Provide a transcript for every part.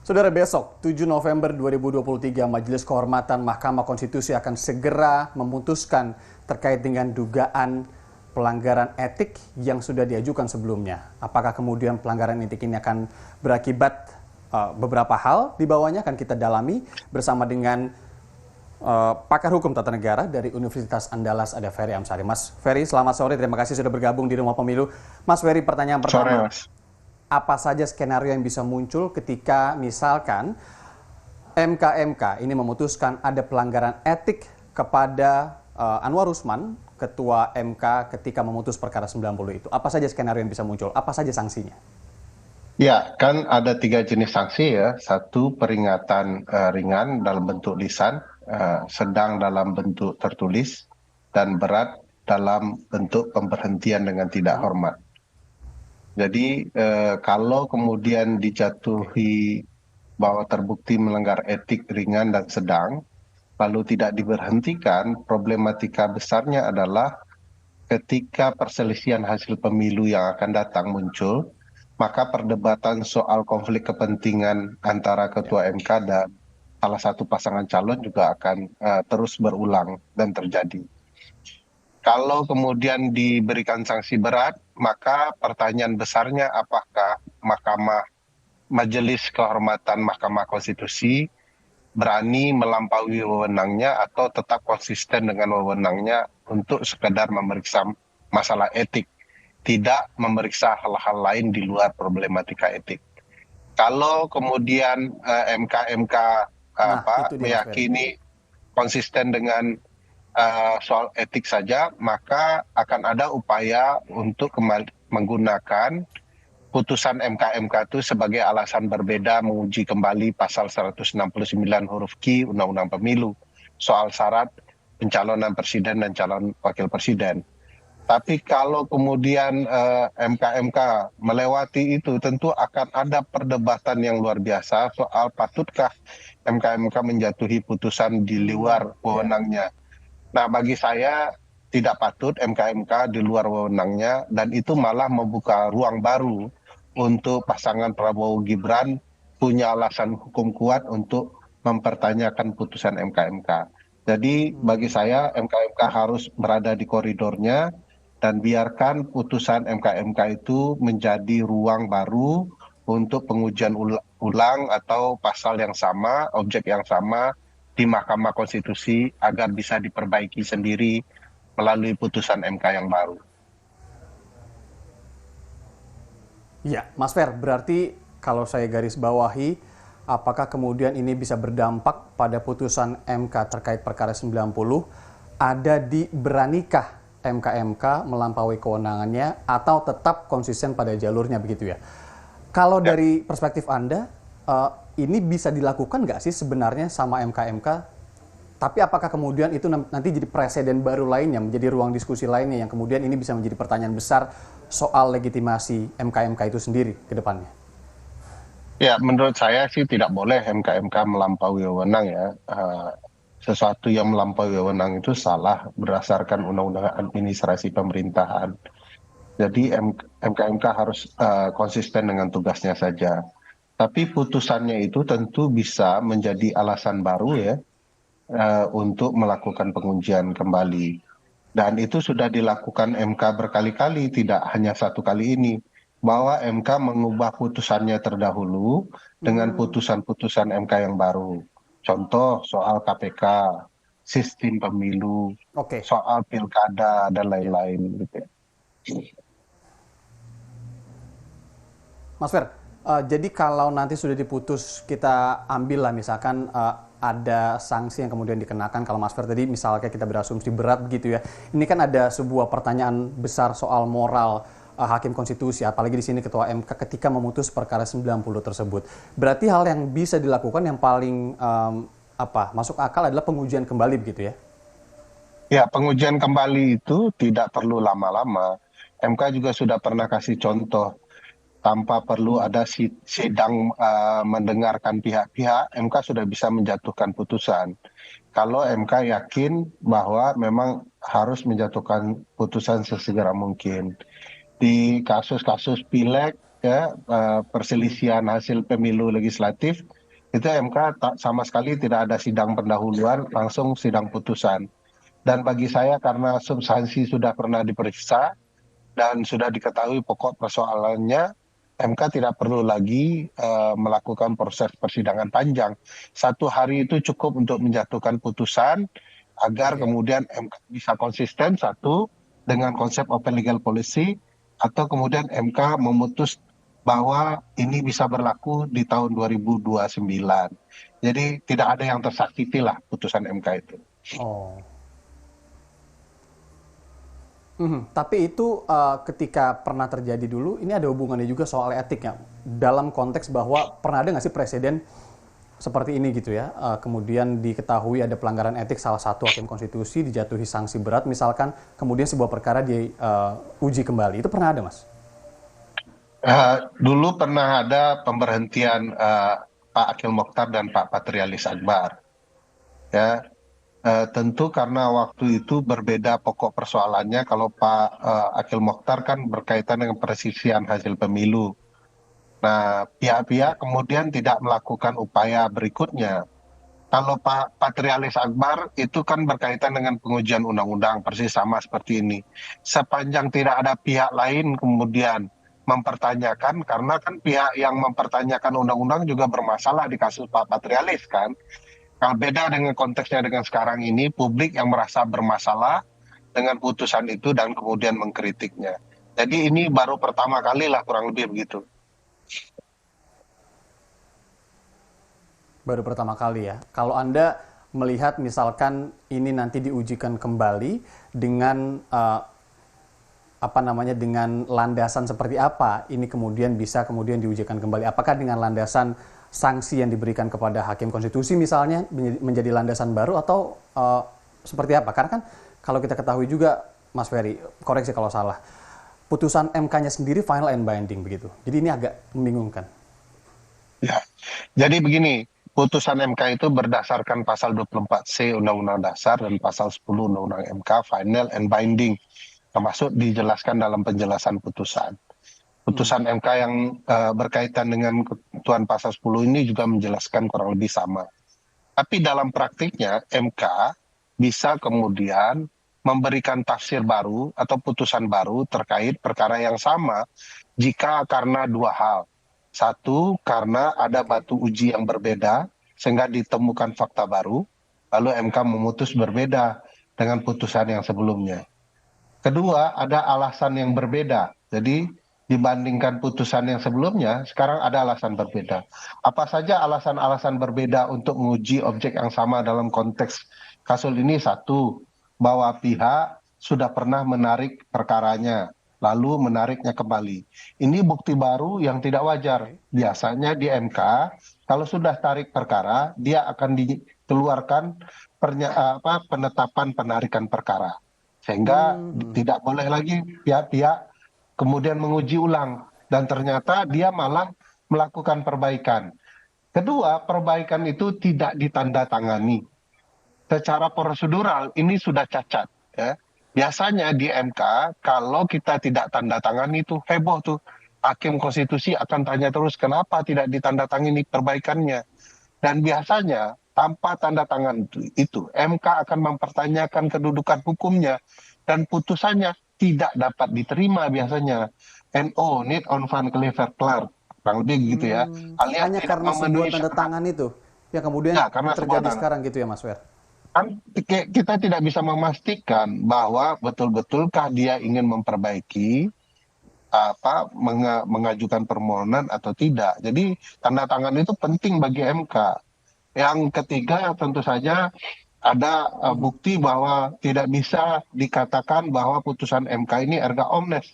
Saudara, besok 7 November 2023 Majelis Kehormatan Mahkamah Konstitusi akan segera memutuskan terkait dengan dugaan pelanggaran etik yang sudah diajukan sebelumnya. Apakah kemudian pelanggaran etik ini akan berakibat beberapa hal di bawahnya akan kita dalami bersama dengan pakar hukum tata negara dari Universitas Andalas, ada Ferry Amsari. Mas Ferry, selamat sore. Terima kasih sudah bergabung di Rumah Pemilu. Mas Ferry, pertanyaan pertama. Sore, Mas. Apa saja skenario yang bisa muncul ketika misalkan MK ini memutuskan ada pelanggaran etik kepada Anwar Usman, Ketua MK ketika memutus perkara 90 itu? Apa saja skenario yang bisa muncul? Apa saja sanksinya? Ya, kan ada 3 jenis sanksi ya. Satu, peringatan ringan dalam bentuk lisan, sedang dalam bentuk tertulis, dan berat dalam bentuk pemberhentian dengan tidak hormat. Jadi kalau kemudian dijatuhi bahwa terbukti melanggar etik ringan dan sedang, lalu tidak diberhentikan, problematika besarnya adalah ketika perselisihan hasil pemilu yang akan datang muncul, maka perdebatan soal konflik kepentingan antara Ketua MK dan salah satu pasangan calon juga akan terus berulang dan terjadi. Kalau kemudian diberikan sanksi berat, maka pertanyaan besarnya apakah Majelis Kehormatan Mahkamah Konstitusi berani melampaui wewenangnya atau tetap konsisten dengan wewenangnya untuk sekedar memeriksa masalah etik, tidak memeriksa hal-hal lain di luar problematika etik. Kalau kemudian MK Itu dia, Mas Ferry. meyakini konsisten dengan soal etik saja, maka akan ada upaya untuk kembali menggunakan putusan MK itu sebagai alasan berbeda menguji kembali pasal 169 huruf Q Undang-Undang Pemilu soal syarat pencalonan presiden dan calon wakil presiden. Tapi kalau kemudian MK melewati itu, tentu akan ada perdebatan yang luar biasa soal patutkah MK menjatuhi putusan di luar wewenangnya. Nah, bagi saya tidak patut MK di luar wewenangnya, dan itu malah membuka ruang baru untuk pasangan Prabowo Gibran punya alasan hukum kuat untuk mempertanyakan putusan MK. Jadi bagi saya MK harus berada di koridornya dan biarkan putusan MK itu menjadi ruang baru untuk pengujian ulang atau pasal yang sama, objek yang sama di Mahkamah Konstitusi agar bisa diperbaiki sendiri melalui putusan MK yang baru. Ya, Mas Fer, berarti kalau saya garis bawahi, apakah kemudian ini bisa berdampak pada putusan MK terkait perkara 90, ada di beranikah MK melampaui kewenangannya atau tetap konsisten pada jalurnya begitu ya? Kalau dari perspektif Anda, ini bisa dilakukan nggak sih sebenarnya sama MK? Tapi apakah kemudian itu nanti jadi presiden baru lainnya, menjadi ruang diskusi lainnya yang kemudian ini bisa menjadi pertanyaan besar soal legitimasi MK itu sendiri ke depannya? Ya, menurut saya sih tidak boleh MK melampaui wewenang ya. Sesuatu yang melampaui wewenang itu salah berdasarkan Undang-Undang Administrasi Pemerintahan. Jadi MK harus konsisten dengan tugasnya saja. Tapi putusannya itu tentu bisa menjadi alasan baru ya untuk melakukan pengujian kembali. Dan itu sudah dilakukan MK berkali-kali, tidak hanya satu kali ini. Bahwa MK mengubah putusannya terdahulu dengan putusan-putusan MK yang baru. Contoh soal KPK, sistem pemilu, Oke, soal pilkada, dan ya. lain-lain. Gitu ya. Mas Fer, jadi kalau nanti sudah diputus, kita ambil lah misalkan ada sanksi yang kemudian dikenakan. Kalau Mas Fer tadi misalnya kita berasumsi berat begitu ya. Ini kan ada sebuah pertanyaan besar soal moral Hakim Konstitusi, apalagi di sini Ketua MK ketika memutus perkara 90 tersebut. Berarti hal yang bisa dilakukan yang paling masuk akal adalah pengujian kembali begitu ya? Ya, pengujian kembali itu tidak perlu lama-lama. MK juga sudah pernah kasih contoh tanpa perlu ada sidang mendengarkan pihak-pihak, MK sudah bisa menjatuhkan putusan. Kalau MK yakin bahwa memang harus menjatuhkan putusan sesegera mungkin. Di kasus-kasus pileg, ya, perselisihan hasil pemilu legislatif, itu MK sama sekali tidak ada sidang pendahuluan, langsung sidang putusan. Dan bagi saya karena substansi sudah pernah diperiksa dan sudah diketahui pokok persoalannya, MK tidak perlu lagi melakukan proses persidangan panjang. 1 hari itu cukup untuk menjatuhkan putusan agar Oke. kemudian MK bisa konsisten, satu, dengan konsep open legal policy, atau kemudian MK memutus bahwa ini bisa berlaku di tahun 2029. Jadi tidak ada yang tersakiti lah putusan MK itu. Oh. Mhm. Tapi itu ketika pernah terjadi dulu, ini ada hubungannya juga soal etiknya. Dalam konteks bahwa pernah ada nggak sih presiden seperti ini gitu ya, kemudian diketahui ada pelanggaran etik salah satu hakim konstitusi, dijatuhi sanksi berat, misalkan kemudian sebuah perkara diuji kembali. Itu pernah ada, Mas? Dulu pernah ada pemberhentian Pak Akhil Mokhtar dan Pak Patrialis Akbar. Ya, tentu karena waktu itu berbeda pokok persoalannya. Kalau Pak Akhil Mokhtar kan berkaitan dengan persisian hasil pemilu. Nah, pihak-pihak Ya. kemudian tidak melakukan upaya berikutnya. Kalau Pak Patrialis Akbar itu kan berkaitan dengan pengujian undang-undang, persis sama seperti ini. Sepanjang tidak ada pihak lain kemudian mempertanyakan, karena kan pihak yang mempertanyakan undang-undang juga bermasalah di kasus Pak Patrialis kan. Nah, beda dengan konteksnya dengan sekarang ini, publik yang merasa bermasalah dengan putusan itu dan kemudian mengkritiknya. Jadi ini baru pertama kali lah kurang lebih begitu. Baru pertama kali ya. Kalau Anda melihat misalkan ini nanti diujikan kembali dengan apa namanya, dengan landasan seperti apa ini kemudian bisa kemudian diujikan kembali? Apakah dengan landasan sanksi yang diberikan kepada hakim konstitusi misalnya menjadi landasan baru, atau seperti apa? Karena kan kalau kita ketahui juga, Mas Ferry, koreksi kalau salah, putusan MK-nya sendiri final and binding begitu. Jadi ini agak membingungkan. Ya. Jadi begini, putusan MK itu berdasarkan pasal 24C Undang-Undang Dasar dan pasal 10 Undang-Undang MK final and binding, termasuk dijelaskan dalam penjelasan putusan. Hmm. Putusan MK yang berkaitan dengan ketentuan pasal 10 ini juga menjelaskan kurang lebih sama. Tapi dalam praktiknya MK bisa kemudian memberikan tafsir baru atau putusan baru terkait perkara yang sama jika karena dua hal. Satu, karena ada Oke. batu uji yang berbeda sehingga ditemukan fakta baru, lalu MK memutus berbeda dengan putusan yang sebelumnya. Kedua, ada alasan yang berbeda. Jadi dibandingkan putusan yang sebelumnya, sekarang ada alasan berbeda. Apa saja alasan-alasan berbeda untuk menguji objek yang sama dalam konteks kasus ini? Satu, bahwa pihak sudah pernah menarik perkaranya, lalu menariknya kembali. Ini bukti baru yang tidak wajar. Oke. Biasanya di MK, kalau sudah tarik perkara, dia akan dikeluarkan penetapan penarikan perkara, sehingga Hmm. tidak boleh lagi pihak-pihak kemudian menguji ulang dan ternyata dia malah melakukan perbaikan. Kedua, perbaikan itu tidak ditandatangani. Secara prosedural ini sudah cacat, ya. Biasanya di MK kalau kita tidak tanda tangan itu heboh tuh. Hakim konstitusi akan tanya terus kenapa tidak ditandatangani perbaikannya. Dan biasanya tanpa tanda tangan itu MK akan mempertanyakan kedudukan hukumnya dan putusannya tidak dapat diterima biasanya. NO, need on van clever Clark, kurang lebih gitu ya. Hmm. Alias Hanya tidak karena sebuah memenuhi tanda syarat. tangan itu yang kemudian Ya, karena terjadi sebuah sekarang gitu ya, Mas Fer? kan kita tidak bisa memastikan bahwa betul-betulkah dia ingin memperbaiki mengajukan permohonan atau tidak. Jadi tanda tangan itu penting bagi MK. Yang ketiga tentu saja ada Mhm. bukti bahwa tidak bisa dikatakan bahwa putusan MK ini erga omnes.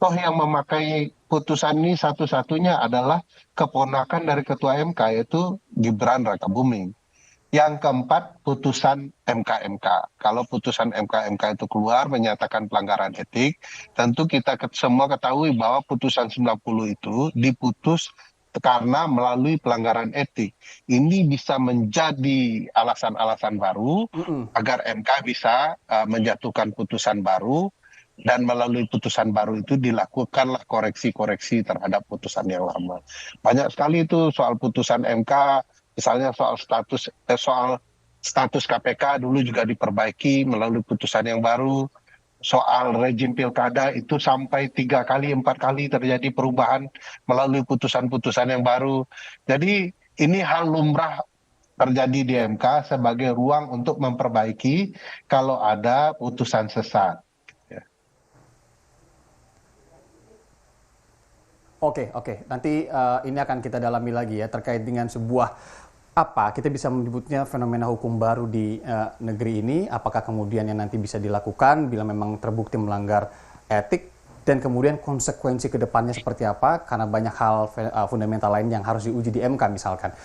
Toh yang memakai putusan ini satu-satunya adalah keponakan dari Ketua MK, yaitu Gibran Rakabuming. Yang keempat, putusan MK-MK. Kalau putusan MK-MK itu keluar menyatakan pelanggaran etik, tentu kita semua ketahui bahwa putusan 90 itu diputus karena melalui pelanggaran etik. Ini bisa menjadi alasan-alasan baru Mhm. agar MK bisa menjatuhkan putusan baru dan melalui putusan baru itu dilakukanlah koreksi-koreksi terhadap putusan yang lama. Banyak sekali itu soal putusan MK, misalnya soal status KPK dulu juga diperbaiki melalui putusan yang baru. Soal rejim pilkada itu sampai 3 kali, 4 kali terjadi perubahan melalui putusan-putusan yang baru. Jadi ini hal lumrah terjadi di MK sebagai ruang untuk memperbaiki kalau ada putusan sesat. Oke, oke. Nanti ini akan kita dalami lagi ya terkait dengan sebuah apa kita bisa menyebutnya fenomena hukum baru di negeri ini. Apakah kemudian yang nanti bisa dilakukan bila memang terbukti melanggar etik dan kemudian konsekuensi ke depannya seperti apa? Karena banyak hal fundamental lain yang harus diuji di MK misalkan.